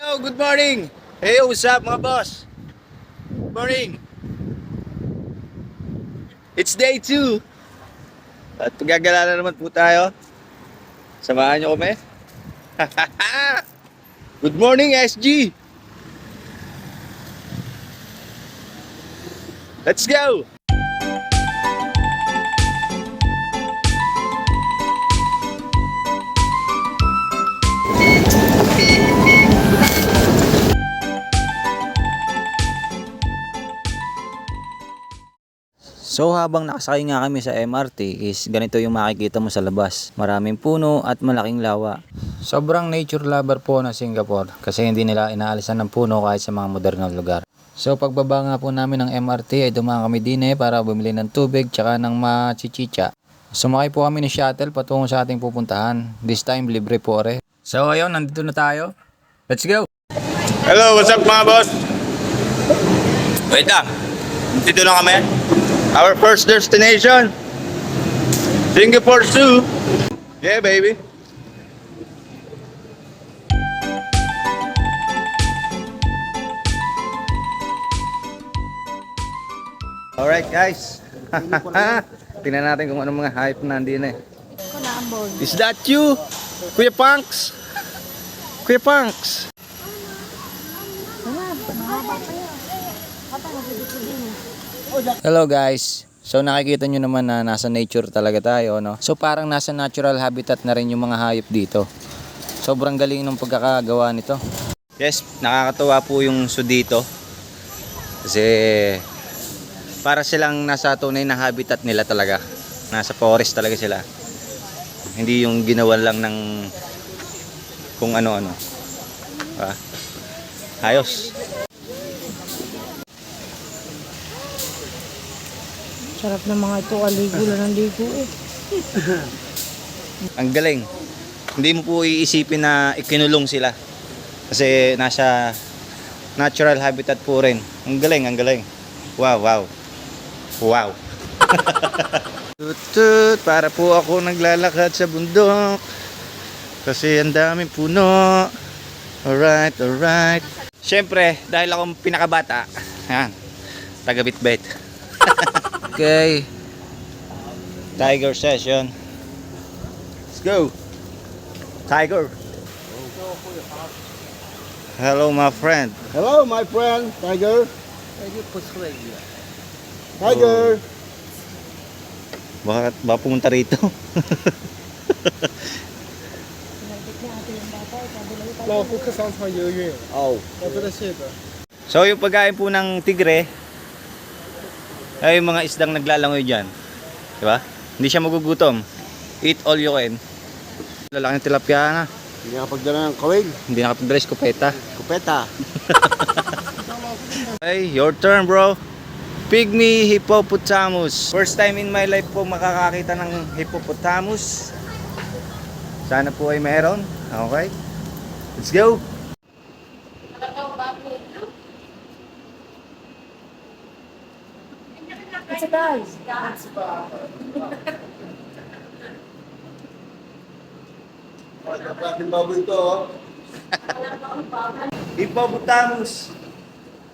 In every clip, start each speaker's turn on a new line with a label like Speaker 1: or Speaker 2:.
Speaker 1: Hello, good morning. Hey, what's up mga boss? Good morning. It's day 2. At gagala na naman po tayo. Samahan nyo kami. Good morning, SG. Let's go.
Speaker 2: So habang nakasakay nga kami sa MRT is ganito yung makikita mo sa labas. Maraming puno at malaking lawa. Sobrang nature lover po ng Singapore kasi hindi nila inaalisan ng puno kahit sa mga modernong lugar. So pagbaba nga po namin ng MRT ay dumaan kami din para bumili ng tubig tsaka ng machichicha. Sumakay po kami ng shuttle patungo sa ating pupuntahan. This time libre po rin. So ayun, nandito na tayo. Let's go!
Speaker 1: Hello, what's up mga boss? Wait lang. Dito na kami. Our first destination, Singapore Zoo. Yeah, baby. Alright guys. Tingnan natin kung anong mga hype nandito eh. Is that you? Kuya Punks? Kuya Punks?
Speaker 2: Hello guys. So nakikita nyo naman na nasa nature talaga tayo, no? So parang nasa natural habitat na rin yung mga hayop dito. Sobrang galing ng pagkakagawa nito.
Speaker 1: Yes, nakakatuwa po yung zoo dito. Kasi para silang nasa tunay na habitat nila talaga. Nasa forest talaga sila. Hindi yung ginawa lang ng kung ano-ano. Ayos.
Speaker 3: Sarap ng mga ito, aligo lang ng ligo eh.
Speaker 1: Ang galing. Hindi mo po iisipin na ikinulong sila. Kasi nasa natural habitat po rin. Ang galing, ang galing. Wow, wow. Wow. Tutut, para po ako naglalakad sa bundok. Kasi ang daming puno. Alright, alright. Siyempre, dahil akong pinakabata, yan, taga-bitbit.
Speaker 2: Okay.
Speaker 1: Tiger session. Let's go. Tiger. Hello, my friend.
Speaker 4: Hello, my friend, Tiger. Tiger.
Speaker 1: Baka pumunta rito.
Speaker 4: 老夫客商场游泳，
Speaker 1: Oh.
Speaker 4: 我真的谢的。
Speaker 1: So, yung pagkain po ng tigre, ay yung mga isdang naglalangoy dyan. Diba? Hindi siya magugutom. Eat all you can. Lalaki ng tilapia na.
Speaker 4: Hindi nakapagdala ng kawig.
Speaker 1: Hindi nakapag-dress kupeta.
Speaker 4: Kupeta.
Speaker 1: Hey, your turn bro. Pygmy hippopotamus. First time in my life po makakakita ng hippopotamus. Sana po ay meron. Okay. Let's go.
Speaker 3: It's a guys.
Speaker 4: Napakalaking baboy ito, oh.
Speaker 1: Hippopotamus.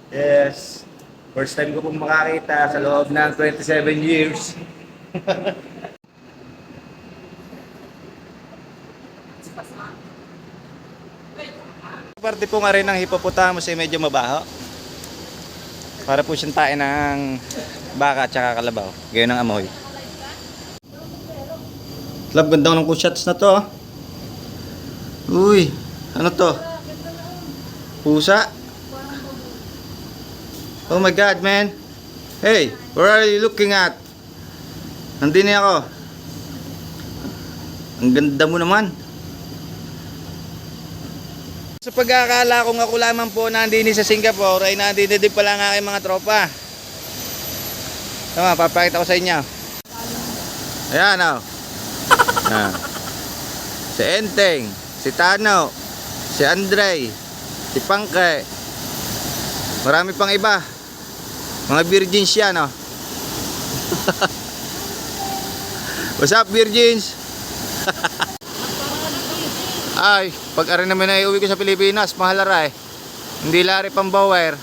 Speaker 1: Yes. First time ko pong makakita sa loob ng 27 years. Parte po nga rin ng hippopotamus ay medyo mabaho. Para po siyang tae ng baka at saka kalabaw. Gayun ang amoy. Love, ganda ng shots na to. Oh. Uy, ano to? Pusa? Oh my God, man. Hey, where are you looking at? Nandini ako. Ang ganda mo naman. Sa pagkakala kong ako lamang po nandini sa Singapore ay nandini din pala ang aking mga tropa. Tama, papakita ko sa inyo. Ayan o. Si Enteng, si Tano, si Andre, si Pangke. Marami pang iba. Mga virgins yan, oh. What's up, virgins? Ay, pag ari naman ay uwi ko sa Pilipinas, mahal aray. Hindi lari pang bawer.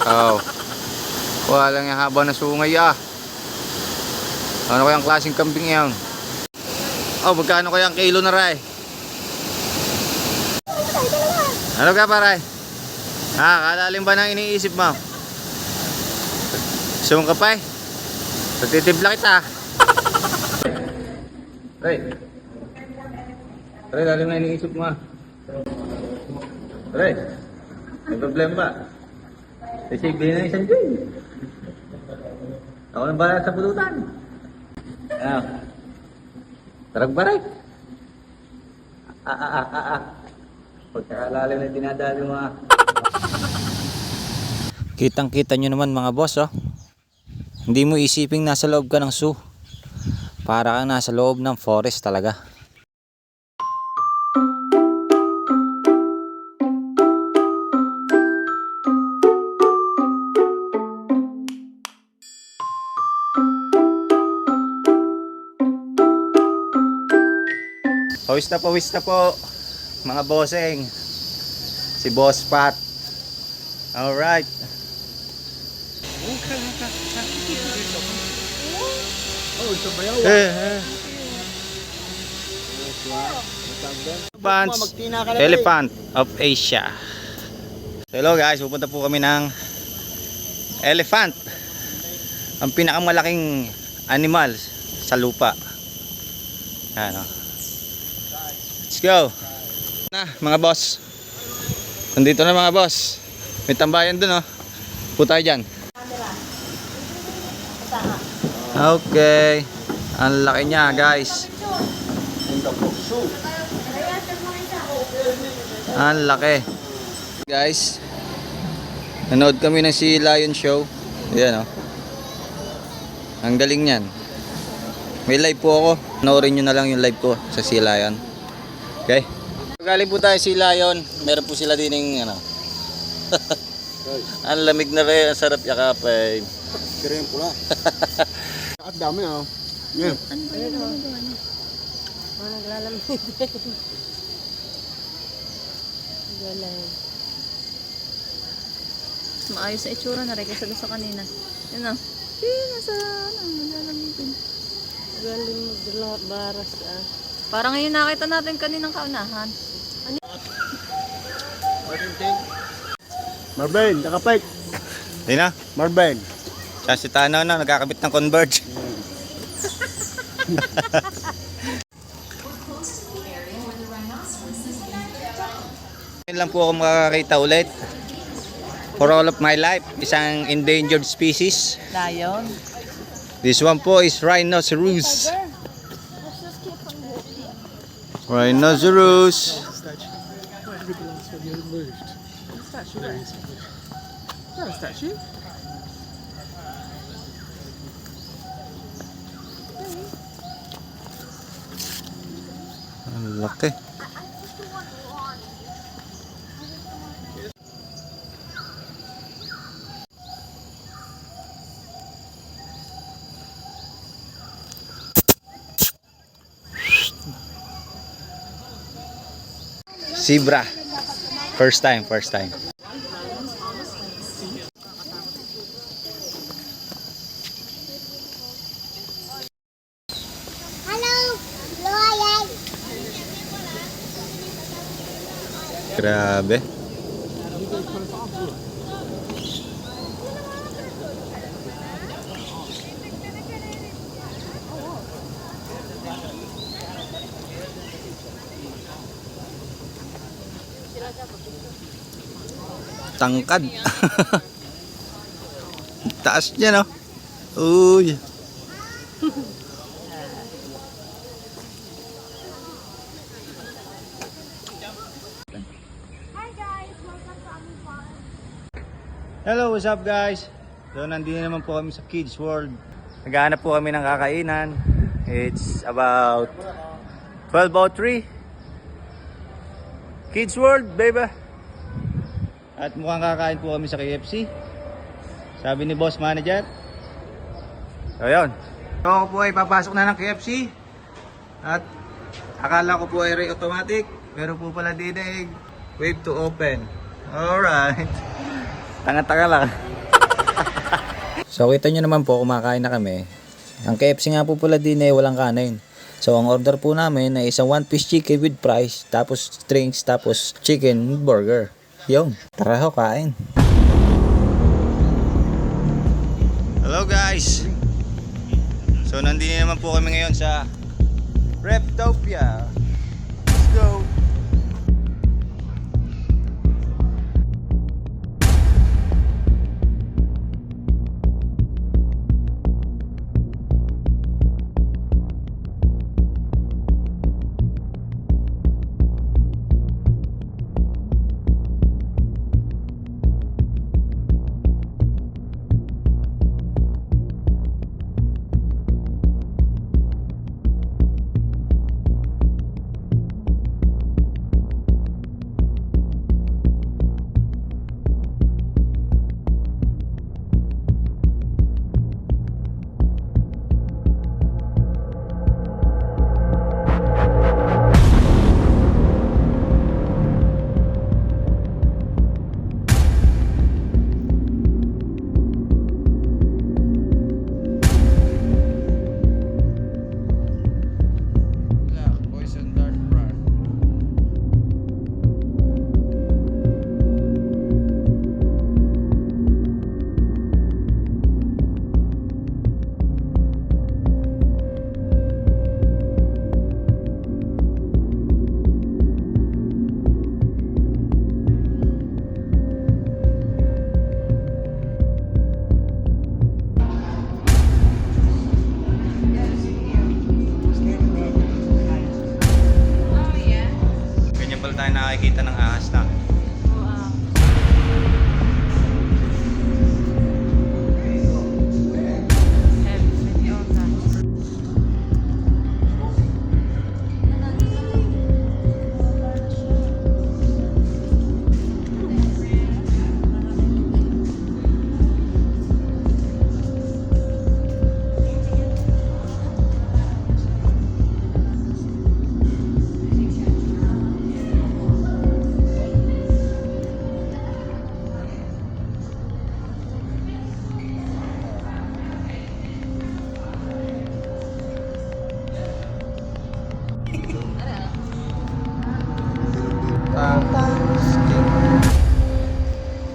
Speaker 1: Oh. Walang yung haba na sungay ah. Ano kayang klaseng kambing yan? Oh, magkano kayang kilo na ray? Ano ka paray? Ha, kalalim ba nang iniisip mo? Sung ka pa eh. Pagtitibla kita. Ray. Ray, lalim na iniisip mo ah. Ray, may problema ba? Sisig din na isang joy. Ako nang balat sa pulutan. Ano? Tarag ba ray? Pagkakalalim na dinadali mo ah.
Speaker 2: Kitang-kita nyo naman mga boss, oh. Hindi mo isiping nasa loob ka ng zoo. Para kang nasa loob ng forest talaga.
Speaker 1: Pawis na po mga bossing. Si Boss Pat. Alright. Elephant of Asia. Hello guys, pupunta po kami ng elephant. Ang pinakamalaking animal sa lupa. Ano? Let's go. Na mga boss. Nandito na mga boss. May tambayan dun oh. Po tayo dyan. Okay. Ang laki niya guys. Ang laki. Guys. Nanood kami ng Sea Lion Show. Ayan oh. Ang galing niyan. May live po ako. Panoorin nyo na lang yung live ko sa Sea Lion. Okay. Galing po tayo Sea Lion. Meron po sila din yung ano. Ang lamig na rin. Ang sarap yakapin.
Speaker 4: Pero yung pula. At dami ah. Yeah.
Speaker 3: Naglalamig. Galing.
Speaker 5: Maayos sa itsura na rin kasi sa kanina. Yun o. Nasa naglalamitin.
Speaker 3: Galing magdala baras ah.
Speaker 5: Parang ngayon nakita natin kaninang kaunahan.
Speaker 4: Marben, nakapike.
Speaker 1: Di na.
Speaker 4: Marben.
Speaker 1: Siya si Tano na nagkakabit ng Converge. Ngayon lang po ako makakita ulit. For all of my life, isang endangered species.
Speaker 5: Lion.
Speaker 1: This one po is rhinoceros. Rhinoceros. Ang laki. Zebra. First time. Grabe. Tangkad. Taas niya no. Uy. Hello, what's up guys? So nandito naman po kami sa Kids World. Naghahanap po kami ng kakainan. It's about 12:03. Kids World, baby. At mukhang kakain po kami sa KFC. Sabi ni Boss Manager. So yun. So ako po ay papasok na ng KFC. At akala ko po ay automatic. Meron po pala dinig. Wave to open. Alright. Tanga-tanga lang.
Speaker 2: So kita nyo naman po, kumakain na kami. Ang KFC nga po pala din walang kanin. So ang order po namin ay isang 1-piece chicken with fries, tapos drinks, tapos chicken burger. Yung, tara ho, kain.
Speaker 1: Hello guys. So nandito naman po kami ngayon sa Reptopia. Let's go. Ganyan pala tayo nakikita ng ahas na.
Speaker 5: Wow.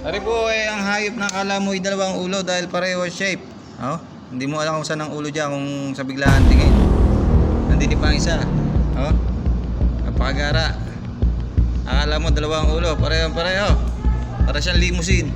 Speaker 1: Ari po ang hayop na akala mo ay dalawang ulo dahil pareho shape. Oh, hindi mo alam kung saan ang ulo diyan kung sa biglaan tingin. Nandito pa ang isa. Oh. Napakagara. Akala mo dalawang ulo, pareho. Para siyang limousine.